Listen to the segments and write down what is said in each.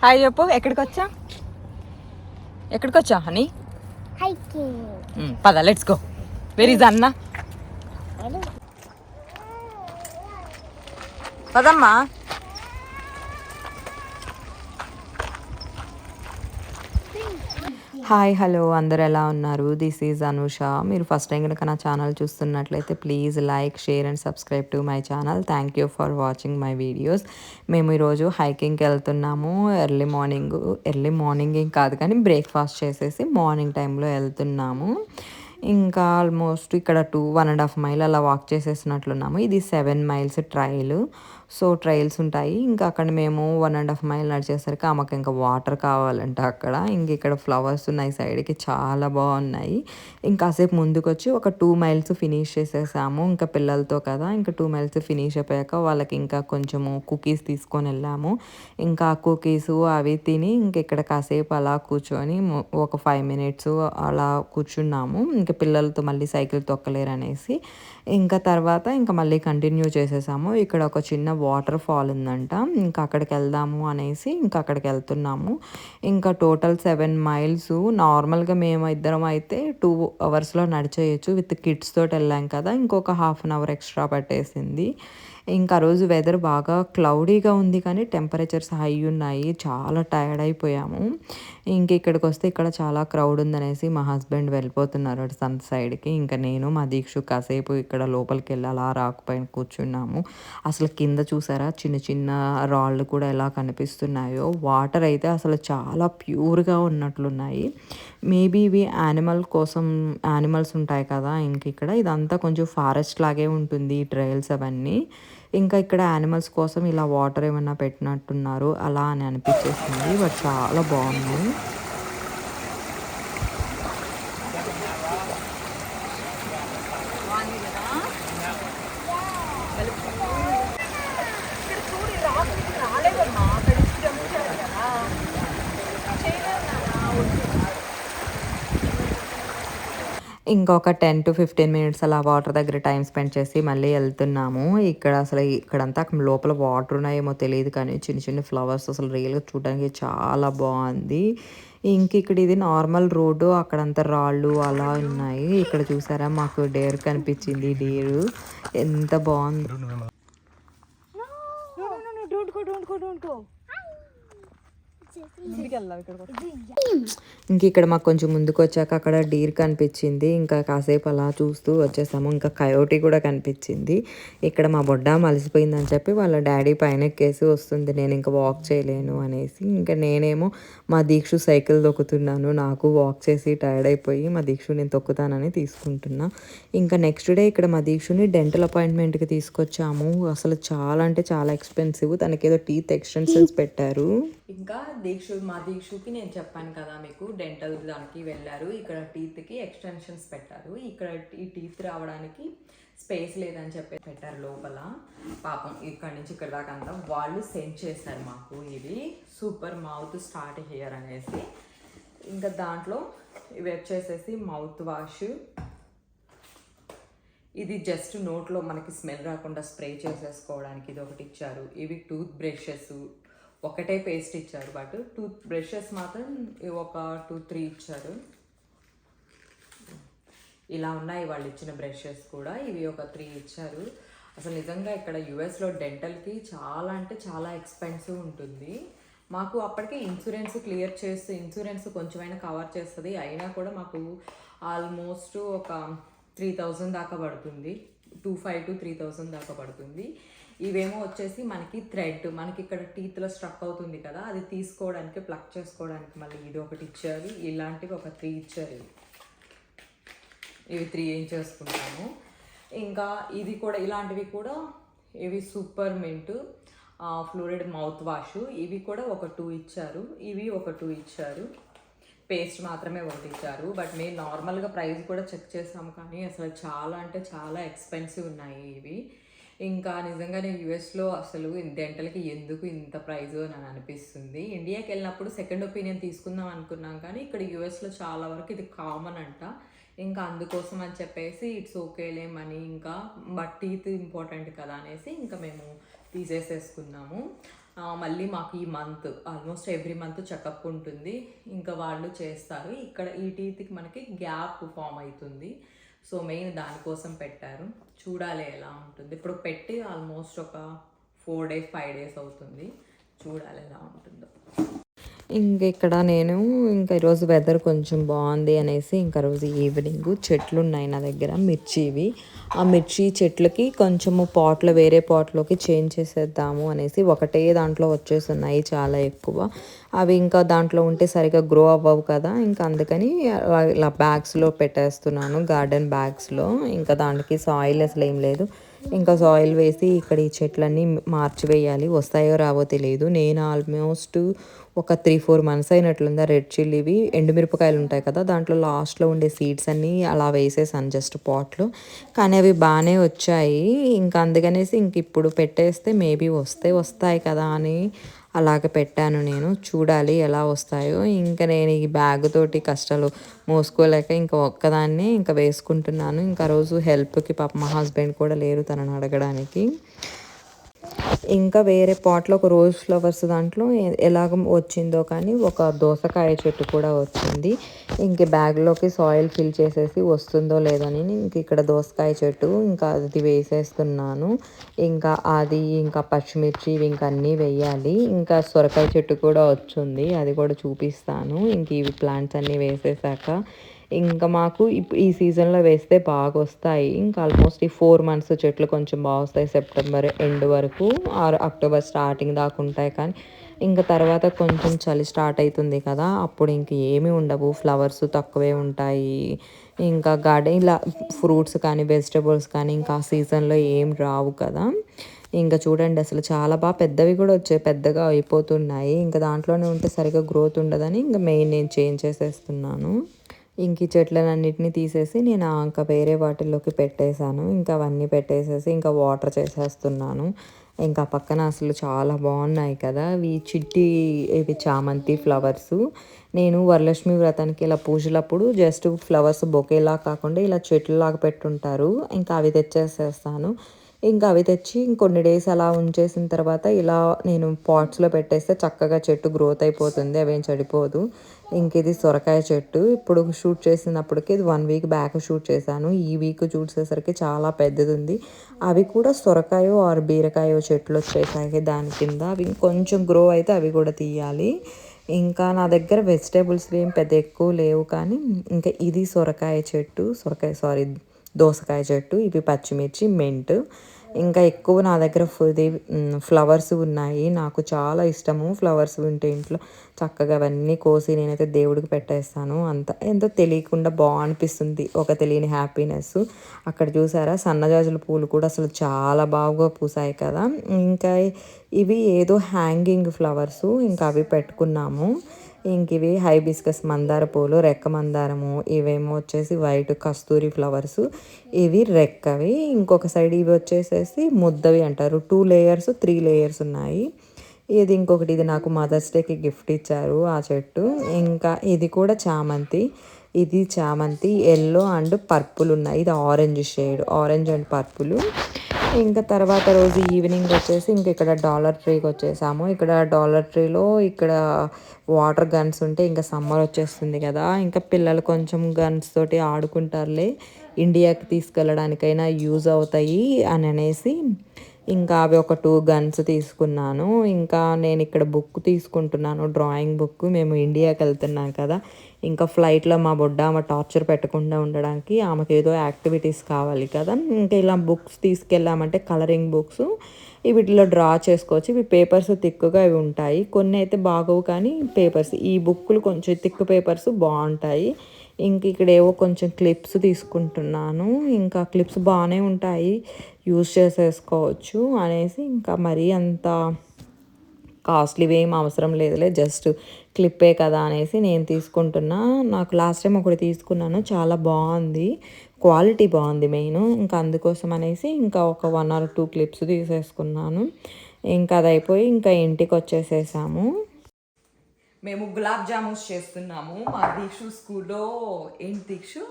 Hi చెప్పు. ఎక్కడికి వచ్చా హనీ? పద లెట్స్ గో. వెర్ ఇస్ అన్న? పదమ్మా. హాయ్ హలో, అందరు ఎలా ఉన్నారు? This is Anusha. మీరు ఫస్ట్ టైం కనుక నా ఛానల్ చూస్తున్నట్లయితే please like, share and subscribe to my channel. Thank you for watching my videos. మేము ఈరోజు హైకింగ్కి వెళ్తున్నాము. ఎర్లీ మార్నింగ్ ఏం కాదు కానీ బ్రేక్ఫాస్ట్ చేసేసి మార్నింగ్ టైంలో వెళ్తున్నాము. ఇంకా ఆల్మోస్ట్ ఇక్కడ 1.5 మైల్ అలా వాక్ చేసేసినట్లున్నాము. ఇది 7 మైల్స్ ట్రైల్. సో ట్రైల్స్ ఉంటాయి. ఇంకా అక్కడ మేము 1.5 మైల్ నడిచేసరికి ఆమెకు ఇంకా వాటర్ కావాలంట అక్కడ. ఇంక ఇక్కడ ఫ్లవర్స్ ఉన్నాయి సైడ్కి, చాలా బాగున్నాయి. ఇంకాసేపు ముందుకు వచ్చి ఒక 2 మైల్స్ ఫినిష్ చేసేసాము. ఇంకా పిల్లలతో కదా, ఇంకా 2 మైల్స్ ఫినిష్ అయిపోయాక వాళ్ళకి ఇంకా కొంచెము కుకీస్ తీసుకొని వెళ్ళాము. ఇంకా కుకీస్ అవి తిని ఇంక ఇక్కడ కాసేపు అలా కూర్చొని ఒక 5 మినిట్స్ అలా కూర్చున్నాము. ఇంకా పిల్లలతో మళ్ళీ సైకిల్ తొక్కలేరు అనేసి ఇంకా తర్వాత ఇంకా మళ్ళీ కంటిన్యూ చేసేసాము. ఇక్కడ ఒక చిన్న వాటర్ ఫాల్ ఉందంట, ఇంకా అక్కడికి వెళ్దాము అనేసి ఇంకా అక్కడికి వెళ్తున్నాము. ఇంకా టోటల్ 7 మైల్స్. నార్మల్గా మేము ఇద్దరం అయితే 2 అవర్స్లో నడిచేయచ్చు. విత్ కిడ్స్ తోటి వెళ్ళాం కదా, ఇంకొక హాఫ్ అన్ అవర్ ఎక్స్ట్రా పట్టేసింది. ఇంకా రోజు వెదర్ బాగా క్లౌడీగా ఉంది కానీ టెంపరేచర్స్ హై ఉన్నాయి. చాలా టైర్డ్ అయిపోయాము. ఇంక ఇక్కడికి వస్తే ఇక్కడ చాలా క్రౌడ్ ఉందనేసి మా హస్బెండ్ వెళ్ళిపోతున్నారు సన్ సైడ్కి. ఇంకా నేను మా దీక్షు కాసేపు ఇక్కడ లోపలికి వెళ్ళి అలా రాకపోయిన కూర్చున్నాము. అసలు కింద చూసారా చిన్న చిన్న రాళ్ళు కూడా ఎలా కనిపిస్తున్నాయో. వాటర్ అయితే అసలు చాలా ప్యూర్గా ఉన్నట్లున్నాయి. మేబీ ఇవి యానిమల్స్ ఉంటాయి కదా. ఇంక ఇక్కడ ఇదంతా కొంచెం ఫారెస్ట్ లాగే ఉంటుంది ఈ ట్రైల్స్ అవన్నీ. ఇంకా ఇక్కడ యానిమల్స్ కోసం ఇలా వాటర్ ఏమన్నా పెట్టినట్టున్నారు అలా అని అనిపించేసింది. బట్ చాలా బాగున్నాయి. ఇంకొక 10 to 15 మినిట్స్ అలా వాటర్ దగ్గర టైం స్పెండ్ చేసి మళ్ళీ వెళ్తున్నాము. ఇక్కడ అసలు ఇక్కడంతా లోపల వాటర్ ఉన్నాయేమో తెలియదు కానీ చిన్న చిన్న ఫ్లవర్స్ అసలు రియల్గా చూడడానికి చాలా బాగుంది. ఇంక ఇక్కడ ఇది నార్మల్ రోడ్డు, అక్కడంతా రాళ్ళు అలా ఉన్నాయి. ఇక్కడ చూసారా మాకు డేర్ కనిపించింది. డేరు ఎంత బాగుంది. ఇంక ఇక్కడ మాకు కొంచెం ముందుకు వచ్చాక అక్కడ డీర్ కనిపించింది. ఇంకా కాసేపు అలా చూస్తూ వచ్చేసాము. ఇంకా కయోటీ కూడా కనిపించింది. ఇక్కడ మా బొడ్డ మలిసిపోయిందని చెప్పి వాళ్ళ డాడీ పైన ఎక్కేసి వస్తుంది. నేను ఇంకా వాక్ చేయలేను అనేసి ఇంకా నేనేమో మా దీక్షు సైకిల్ తొక్కుతున్నాను. నాకు వాక్ చేసి టైర్డ్ అయిపోయి మా దీక్షు నేను తొక్కుతానని తీసుకుంటున్నా. ఇంకా నెక్స్ట్ డే ఇక్కడ మా దీక్షుని డెంటల్ అపాయింట్మెంట్కి తీసుకొచ్చాము. అసలు చాలా అంటే చాలా ఎక్స్పెన్సివ్. తనకి ఏదో టీత్ ఎక్స్టెన్షన్స్ పెట్టారు. ఇంకా మా దీక్షుకి నేను చెప్పాను కదా మీకు, డెంటల్ దానికి వెళ్ళారు. ఇక్కడ టీత్కి ఎక్స్టెన్షన్స్ పెట్టారు. ఇక్కడ ఈ టీత్ రావడానికి స్పేస్ లేదని చెప్పి పెట్టారు లోపల. పాపం ఇక్కడ నుంచి ఇక్కడ దాకా అంతా వాళ్ళు సెండ్ చేశారు మాకు. ఇవి సూపర్ మౌత్ స్టార్ట్ హెయిర్ అనేసి. ఇంకా దాంట్లో ఇవి వచ్చేసేసి మౌత్ వాష్. ఇది జస్ట్ నోట్లో మనకి స్మెల్ రాకుండా స్ప్రే చేసేసుకోవడానికి ఇది ఒకటి ఇచ్చారు. ఇవి టూత్ బ్రషెస్, ఒకటే పేస్ట్ ఇచ్చారు. బట్ టూత్ బ్రషెస్ మాత్రం ఒక 2-3 ఇచ్చారు. ఇలా ఉన్నాయి వాళ్ళు ఇచ్చిన బ్రషెస్ కూడా. ఇవి ఒక 3 ఇచ్చారు. అసలు నిజంగా ఇక్కడ యుఎస్లో డెంటల్కి చాలా అంటే చాలా ఎక్స్పెన్సివ్ ఉంటుంది. మాకు అప్పటికే ఇన్సూరెన్స్ కొంచెమైనా కవర్ చేస్తుంది. అయినా కూడా మాకు ఆల్మోస్ట్ ఒక 3,000 దాకా పడుతుంది. 2,500 to 3,000 దాకా పడుతుంది. ఇవేమో వచ్చేసి మనకి థ్రెడ్, మనకి ఇక్కడ టీత్లో స్ట్రక్ అవుతుంది కదా, అది తీసుకోవడానికి ప్లక్ చేసుకోవడానికి మళ్ళీ ఇది ఒకటి ఇచ్చారు. ఇలాంటివి ఒక 3 ఇచ్చారు. ఇవి 3 ఏం చేసుకుంటాము. ఇంకా ఇది కూడా ఇలాంటివి కూడా ఇవి super mint fluoride mouth wash. ఇవి కూడా ఒక 2 ఇచ్చారు. ఇవి ఒక 2 ఇచ్చారు. పేస్ట్ మాత్రమే ఒకటి ఇచ్చారు. బట్ మేము నార్మల్గా ప్రైస్ కూడా చెక్ చేసాము కానీ అసలు చాలా అంటే చాలా ఎక్స్పెన్సివ్ ఉన్నాయి ఇవి. ఇంకా నిజంగానే యూఎస్లో అసలు డెంటల్కి ఎందుకు ఇంత ప్రైజ్ అని అనిపిస్తుంది. ఇండియాకి వెళ్ళినప్పుడు సెకండ్ ఒపీనియన్ తీసుకుందాం అనుకున్నాం కానీ ఇక్కడ యూఎస్లో చాలా వరకు ఇది కామన్ అంట. ఇంకా అందుకోసం అని చెప్పేసి ఇట్స్ ఓకేలే మనీ, ఇంకా బట్ టీత్ ఇంపార్టెంట్ కదా అనేసి ఇంకా మేము తీసేసేసుకున్నాము. మళ్ళీ మాకు ఈ month almost every month checkup ఉంటుంది, ఇంకా వాళ్ళు చేస్తారు. ఇక్కడ ఈ టీత్కి మనకి గ్యాప్ ఫామ్ అవుతుంది, సో మెయిన్ దానికోసం పెట్టారు. చూడాలి ఎలా ఉంటుంది. ఇప్పుడు పెట్టి ఆల్మోస్ట్ ఒక 4 days 5 days అవుతుంది. చూడాలి ఎలా ఉంటుందో. ఇంక ఇక్కడ నేను ఇంకా ఈరోజు వెదర్ కొంచెం బాగుంది అనేసి ఇంకా రోజు ఈవినింగ్ చెట్లు ఉన్నాయి నా దగ్గర మిర్చివి. ఆ మిర్చి చెట్లకి కొంచెము పాట్లో వేరే పాట్లోకి చేంజ్ చేసేద్దాము అనేసి ఒకటే దాంట్లో వచ్చేస్తున్నాయి చాలా ఎక్కువ. అవి ఇంకా దాంట్లో ఉంటే సరిగ్గా గ్రో అవ్వవు కదా, ఇంకా అందుకని ఇలా బ్యాగ్స్లో పెట్టేస్తున్నాను, గార్డెన్ బ్యాగ్స్లో. ఇంకా దానికి సాయిల్ అసలు ఏం లేదు. ఇంకా సాయిల్ వేసి ఇక్కడ ఈ చెట్లన్నీ మార్చివేయాలి. వస్తాయో రావో తెలియదు. నేను ఆల్మోస్ట్ ఒక 3-4 months అయినట్లుంది. రెడ్ చిల్లీవి ఎండుమిరపకాయలు ఉంటాయి కదా, దాంట్లో లాస్ట్లో ఉండే సీడ్స్ అన్నీ అలా వేసేసాను జస్ట్ పాట్లో. కానీ అవి బాగానే వచ్చాయి. ఇంకా అందుకనేసి ఇంక ఇప్పుడు పెట్టేస్తే మేబీ వస్తాయి కదా అని అలాగ పెట్టాను నేను. చూడాలి ఎలా వస్తాయో. ఇంకా నేను ఈ బ్యాగ్ తోటి కష్టాలు మోసుకోలేక ఇంకా ఒక్కదాన్ని ఇంకా వేసుకుంటున్నాను. ఇంకా రోజు హెల్ప్కి పాప మా హస్బెండ్ కూడా లేరు తనని అడగడానికి. ఇంకా వేరే పాట్లో ఒక రోజ్ ఫ్లవర్స్ దాంట్లో ఎలాగ వచ్చిందో కానీ ఒక దోసకాయ చెట్టు కూడా వచ్చింది. ఇంక బ్యాగ్లోకి సాయిల్ ఫిల్ చేసేసి వస్తుందో లేదో అని ఇంక ఇక్కడ దోసకాయ చెట్టు ఇంకా అది వేసేస్తున్నాను. ఇంకా అది ఇంకా పచ్చిమిర్చి ఇంకా అన్నీ వేయాలి. ఇంకా సొరకాయ చెట్టు కూడా వచ్చింది, అది కూడా చూపిస్తాను. ఇంక ఇవి ప్లాంట్స్ అన్నీ వేసేసాక ఇంకా మాకు ఈ సీజన్లో వేస్తే బాగా వస్తాయి. ఇంకా ఆల్మోస్ట్ ఈ 4 months చెట్లు కొంచెం బాగా వస్తాయి. సెప్టెంబర్ ఎండ్ వరకు ఆర్ అక్టోబర్ స్టార్టింగ్ దాకా ఉంటాయి. కానీ ఇంకా తర్వాత కొంచెం చలి స్టార్ట్ అవుతుంది కదా, అప్పుడు ఇంక ఏమీ ఉండవు, ఫ్లవర్స్ తక్కువే ఉంటాయి. ఇంకా గార్డెన్ ఇలా ఫ్రూట్స్ కానీ వెజిటబుల్స్ కానీ ఇంకా ఆ సీజన్లో ఏం రావు కదా. ఇంకా చూడండి అసలు చాలా బాగా పెద్దవి కూడా వచ్చాయి, పెద్దగా అయిపోతున్నాయి. ఇంకా దాంట్లోనే ఉంటే సరిగ్గా గ్రోత్ ఉండదని ఇంకా మెయిన్ నేను చేంజ్ చేసేస్తున్నాను. ఇంక ఈ చెట్లనన్నిటిని తీసేసి నేను ఇంకా వేరే వాటిల్లోకి పెట్టేశాను. ఇంకా అవన్నీ పెట్టేసేసి ఇంకా వాటర్ చేసేస్తున్నాను. ఇంకా పక్కన అసలు చాలా బాగున్నాయి కదా ఇవి చామంతి ఫ్లవర్స్. నేను వరలక్ష్మి వ్రతానికి ఇలా పూజలప్పుడు జస్ట్ ఫ్లవర్స్ బొకేలా కాకుండా ఇలా చెట్లులాగా పెట్టుంటారు, ఇంకా అవి తెచ్చేసేస్తాను. ఇంకా అవి తెచ్చి ఇంకొన్ని డేస్ అలా ఉంచేసిన తర్వాత ఇలా నేను పాట్స్లో పెట్టేస్తే చక్కగా చెట్టు గ్రోత్ అయిపోతుంది, అవేం చెడిపోదు. ఇంక ఇది సొరకాయ చెట్టు. ఇప్పుడు షూట్ చేసినప్పటికి ఇది 1 week బ్యాక్ షూట్ చేశాను. ఈ వీక్ చూసేసరికి చాలా పెద్దది ఉంది. అవి కూడా సొరకాయో ఆర్ బీరకాయో చెట్లు వచ్చేసాయి దాని కింద. అవి కొంచెం గ్రో అయితే అవి కూడా తీయాలి. ఇంకా నా దగ్గర వెజిటేబుల్స్ ఏం పెద్ద ఎక్కువ లేవు, కానీ ఇంకా ఇది దోసకాయ చెట్టు, ఇవి పచ్చిమిర్చి, మెంట్. ఇంకా ఎక్కువ నా దగ్గర ఫ్లవర్స్ ఉన్నాయి. నాకు చాలా ఇష్టము ఫ్లవర్స్ ఉంటే ఇంట్లో. చక్కగా అవన్నీ కోసి నేనైతే దేవుడికి పెట్టేస్తాను. ఎంతో తెలియకుండా అనిపిస్తుంది, ఒక తెలియని హ్యాపీనెస్. అక్కడ చూసారా సన్నజాజుల పూలు కూడా అసలు చాలా బాగా పూసాయి కదా. ఇంకా ఇవి ఏదో హ్యాంగింగ్ ఫ్లవర్స్, ఇంకా అవి పెట్టుకున్నాము. ఇంక ఇవి హైబిస్కస్ మందార పూలు, రెక్క మందారము. ఇవేమో వచ్చేసి వైట్ కస్తూరి ఫ్లవర్స్, ఇవి రెక్కవి. ఇంకొక సైడ్ ఇవి వచ్చేసేసి ముద్దవి అంటారు. 2 layers 3 layers ఉన్నాయి. ఇది నాకు మదర్స్ డేకి గిఫ్ట్ ఇచ్చారు ఆ చెట్టు. ఇంకా ఇది కూడా చామంతి. ఇది చామంతి ఎల్లో అండ్ పర్పుల్ ఉన్నాయి. ఇది orange shade, orange and purple. ఇంకా తర్వాత రోజు ఈవినింగ్ వచ్చేసి ఇంక ఇక్కడ డాలర్ ట్రీకి వచ్చేసాము. ఇక్కడ డాలర్ ట్రీలో ఇక్కడ వాటర్ గన్స్ ఉంటే ఇంకా సమ్మర్ వచ్చేస్తుంది కదా, ఇంకా పిల్లలు కొంచెం గన్స్ తోటి ఆడుకుంటారులే, ఇండియాకి తీసుకెళ్ళడానికైనా యూజ్ అవుతాయి అని అనేసి ఇంకా అవి ఒక 2 guns తీసుకున్నాను. ఇంకా నేను ఇక్కడ బుక్ తీసుకుంటున్నాను, డ్రాయింగ్ బుక్. మేము ఇండియాకి వెళ్తున్నాం కదా, ఇంకా ఫ్లైట్లో మా ఆమె టార్చర్ పెట్టకుండా ఉండడానికి ఆమెకు ఏదో యాక్టివిటీస్ కావాలి కదా. ఇంకా ఇలా బుక్స్ తీసుకెళ్ళామంటే కలరింగ్ బుక్స్, వీటిలో డ్రా చేసుకోవచ్చు. ఇవి పేపర్స్ థిక్గా ఇవి ఉంటాయి. కొన్ని అయితే బాగోవు కానీ పేపర్స్, ఈ బుక్కులు కొంచెం థిక్ పేపర్స్ బాగుంటాయి. ఇంక ఇక్కడ ఏవో కొంచెం క్లిప్స్ తీసుకుంటున్నాను. ఇంకా క్లిప్స్ బాగానే ఉంటాయి, యూస్ చేసేసుకోవచ్చు అనేసి ఇంకా మరీ అంత కాస్ట్లీవి ఏం అవసరం లేదులే, జస్ట్ క్లిప్పే కదా అనేసి నేను తీసుకుంటున్నా. నాకు లాస్ట్ టైం ఒకటి తీసుకున్నాను, చాలా బాగుంది, క్వాలిటీ బాగుంది మెయిన్. ఇంకా అందుకోసం అనేసి ఇంకా ఒక 1 or 2 క్లిప్స్ తీసేసుకున్నాను. ఇంకా అది అయిపోయి ఇంకా ఇంటికి వచ్చేసేసాము. మేము గులాబ్ జామున్స్ చేస్తున్నాము. మా దీక్షు స్కూల్లో ఏంటి Deekshu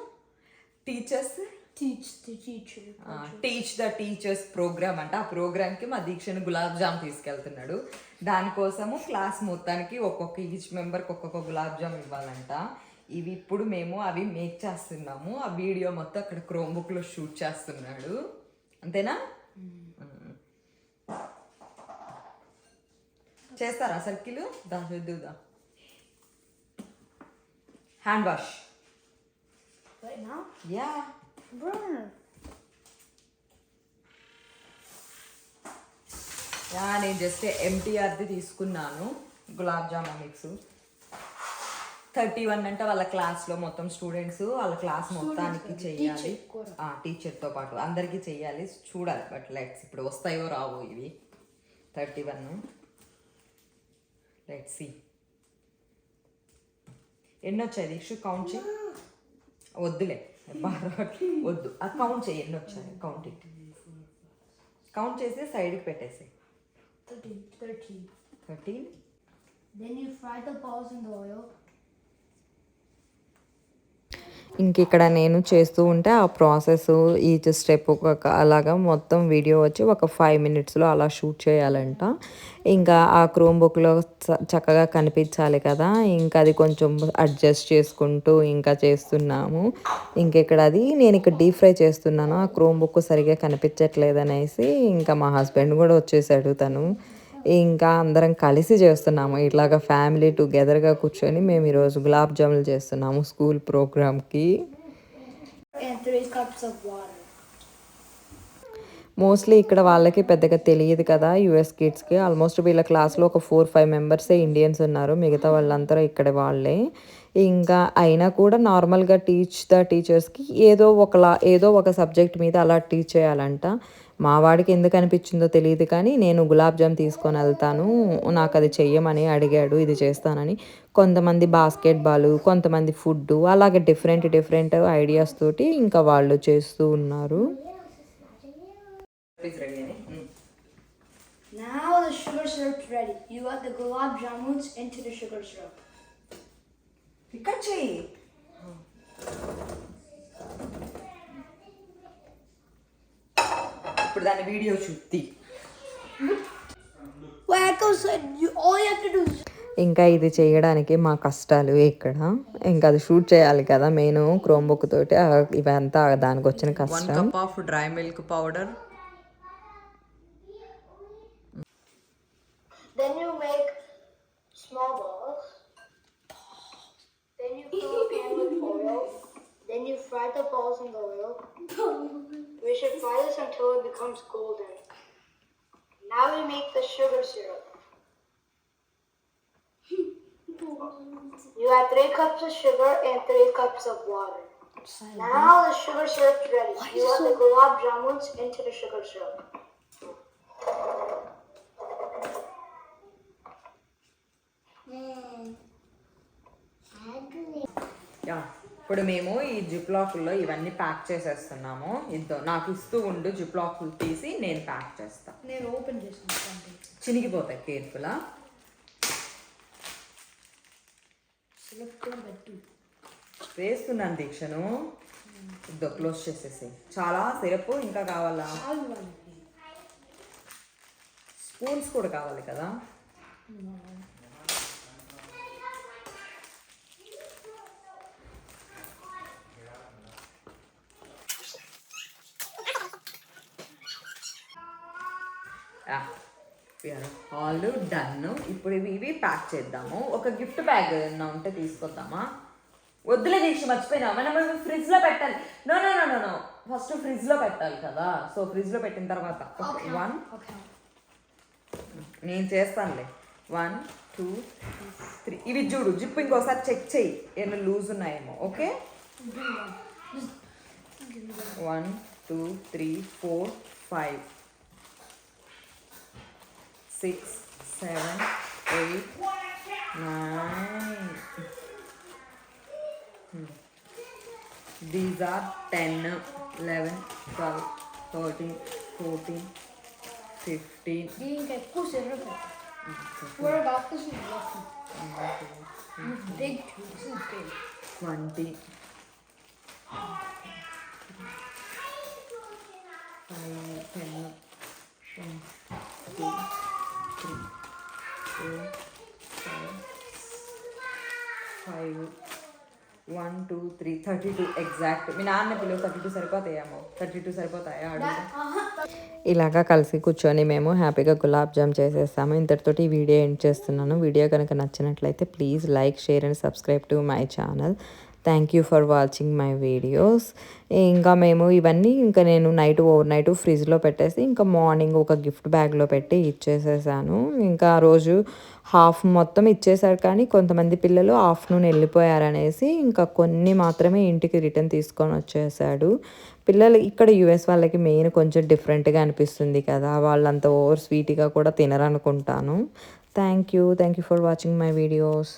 teachers teach the teachers programme అంట. ఆ ప్రోగ్రామ్కి మా దీక్షను గులాబ్ జామ్ తీసుకెళ్తున్నాడు. దానికోసము క్లాస్ మొత్తానికి ఈచ్ మెంబర్కి ఒక్కొక్క గులాబ్ జామ్ ఇవ్వాలంట. ఇవి ఇప్పుడు మేము అవి మేక్ చేస్తున్నాము. ఆ వీడియో మొత్తం అక్కడ క్రోమ్ బుక్లో షూట్ చేస్తున్నాడు. అంతేనా? చేస్తారా సర్కిల్? దా చూద్దా. Hand wash. యా నేను జస్ట్ ఎంటీఆర్ది తీసుకున్నాను గులాబ్ జామున్ మిక్స్. 31 అంటే వాళ్ళ క్లాస్లో మొత్తం స్టూడెంట్స్ వాళ్ళ క్లాస్ మొత్తానికి చెయ్యాలి. టీచర్తో పాటు అందరికీ చెయ్యాలి. చూడాలి బట్ లెట్స్ ఇప్పుడు వస్తాయో రావో ఇవి. 31 లెట్స్ సీ ఎన్ని వచ్చాయి దీక్ష కౌంట్ చేయి. వద్దులే వద్దు అది కౌంట్ చేయి ఎన్ని వచ్చాయి. కౌంట్ చేసి సైడ్కి పెట్టేసి 13. Then you fry the balls in the oil. ఇంక ఇక్కడ నేను చేస్తూ ఉంటే ఆ ప్రాసెస్ ఈచ్ స్టెప్ అలాగా మొత్తం వీడియో వచ్చి ఒక 5 minutesలో అలా షూట్ చేయాలంట. ఇంకా ఆ క్రోమ్ బుక్లో చక్కగా కనిపించాలి కదా, ఇంకా అది కొంచెం అడ్జస్ట్ చేసుకుంటూ ఇంకా చేస్తున్నాము. ఇంకెక్కడ నేను ఇక్కడ డీప్ ఫ్రై చేస్తున్నాను. ఆ క్రోమ్ బుక్ సరిగ్గా కనిపించట్లేదు అనేసి ఇంకా మా హస్బెండ్ కూడా వచ్చేసాడు. తను ఇంకా అందరం కలిసి చేస్తున్నాము. ఇట్లాగా ఫ్యామిలీ టుగెదర్గా కూర్చొని మేము ఈరోజు గులాబ్ జాములు చేస్తున్నాము స్కూల్ ప్రోగ్రామ్కి. మోస్ట్లీ ఇక్కడ వాళ్ళకి పెద్దగా తెలియదు కదా యూఎస్ కిడ్స్కి. ఆల్మోస్ట్ వీళ్ళ క్లాస్లో ఒక 4-5 మెంబర్సే ఇండియన్స్ ఉన్నారు. మిగతా వాళ్ళందరూ ఇక్కడ వాళ్ళే. ఇంకా అయినా కూడా నార్మల్గా టీచ్ ద టీచర్స్కి ఏదో ఒక సబ్జెక్ట్ మీద అలా టీచ్ చేయాలంట. మా వాడికి ఎందుకు అనిపించిందో తెలియదు కానీ నేను గులాబ్ జామ్ తీసుకొని వెళ్తాను, నాకు అది చెయ్యమని అడిగాడు, ఇది చేస్తానని. కొంతమంది బాస్కెట్బాల్, కొంతమంది ఫుడ్, అలాగే డిఫరెంట్ ఐడియాస్ తోటి ఇంకా వాళ్ళు చేస్తూ ఉన్నారు. Now the sugar syrup's ready. You add the gulab jamuns into the sugar syrup. ఇక్కడ చెయ్యి. ఇప్పుడు దాని వీడియో చూద్ది. ఇంకా ఇది చేయడానికి మా కష్టాలు ఇక్కడ. ఇంకా అది షూట్ చేయాలి కదా మెయిన్ క్రోమ్ బుక్ తోటి. ఇవంతా దానికి వచ్చిన కష్టం. 1 cup of dry milk powder. Then you make small balls. Then you fill a pan with oil. Then you fry the balls in the oil. We should fry this until it becomes golden. Now we make the sugar syrup. You add 3 cups of sugar and 3 cups of water. Now the sugar syrup's ready. You add the gulab jamuns into the sugar syrup. ఇప్పుడు మేము ఈ జిప్లాకుల్లో ఇవన్నీ pack చేసేస్తున్నాము. నాకు ఇస్తూ ఉండు, జిప్లాకులు తీసి నేను pack చేస్తాను. నేను ఓపెన్ చేస్తాను. చినిగిపోతాయి, కేర్ఫుల్లా వేస్తున్నాను దీక్షను. క్లోజ్ చేసేసి. చాలా సిరప్ ఇంకా కావాలా? స్పూన్స్ కూడా కావాలి కదా. All done. ఇప్పుడు ఇవి ప్యాక్ చేద్దాము. ఒక గిఫ్ట్ బ్యాగ్ ఏమన్నా ఉంటే తీసుకొద్దామా? వద్దులే దీక్ష, మర్చిపోయినా. మనం ఫ్రిడ్జ్లో పెట్టాలి. No no no no no first ఫ్రిడ్జ్లో పెట్టాలి కదా. సో ఫ్రిడ్జ్లో పెట్టిన తర్వాత 1 నేను చేస్తానులే. 1 2 3 ఇవి చూడు, జిప్ ఇంకోసారి చెక్ చెయ్యి ఏమైనా లూజ్ ఉన్నాయేమో. ఓకే 1 2 3 4 5 6 7 8 9. These are 10 11 12 13 14 15. దీనికి ఎక్కువ syrup. What about this is lucky? Big. This is big. 20 10, 1, 2, 3, 4, 5, 1, 2, 3, 32 exact. మీ నాన్న పిలువ 32 సరిపోతాయేమో. 32 సరిపోతాయా అడుగుతా. ఇలాగా కలిసి కూర్చొని మేము హ్యాపీగా గులాబ్ జామ్ చేసేస్తాము. ఇంతటితోటి ఈ వీడియో ఎండ్ చేస్తున్నాను. వీడియో కనుక నచ్చినట్లయితే please like, share and subscribe to my channel. Thank you for watching my videos. ఇంకా మేము ఇవన్నీ ఇంకా నేను ఓవర్ నైట్ ఫ్రిడ్జ్లో పెట్టేసి ఇంకా మార్నింగ్ ఒక గిఫ్ట్ బ్యాగ్లో పెట్టి ఇచ్చేసేసాను. ఇంకా ఆ రోజు హాఫ్ మొత్తం ఇచ్చేసారు, కానీ కొంతమంది పిల్లలు ఆఫ్టర్నూన్ వెళ్ళిపోయారనేసి ఇంకా కొన్ని మాత్రమే ఇంటికి రిటర్న్ తీసుకొని వచ్చేసాడు. పిల్లలు ఇక్కడ యూఎస్ వాళ్ళకి మెయిన్ కొంచెం డిఫరెంట్గా అనిపిస్తుంది కదా, వాళ్ళంత ఓవర్ స్వీట్గా కూడా తినరనుకుంటాను. Thank you for watching my videos.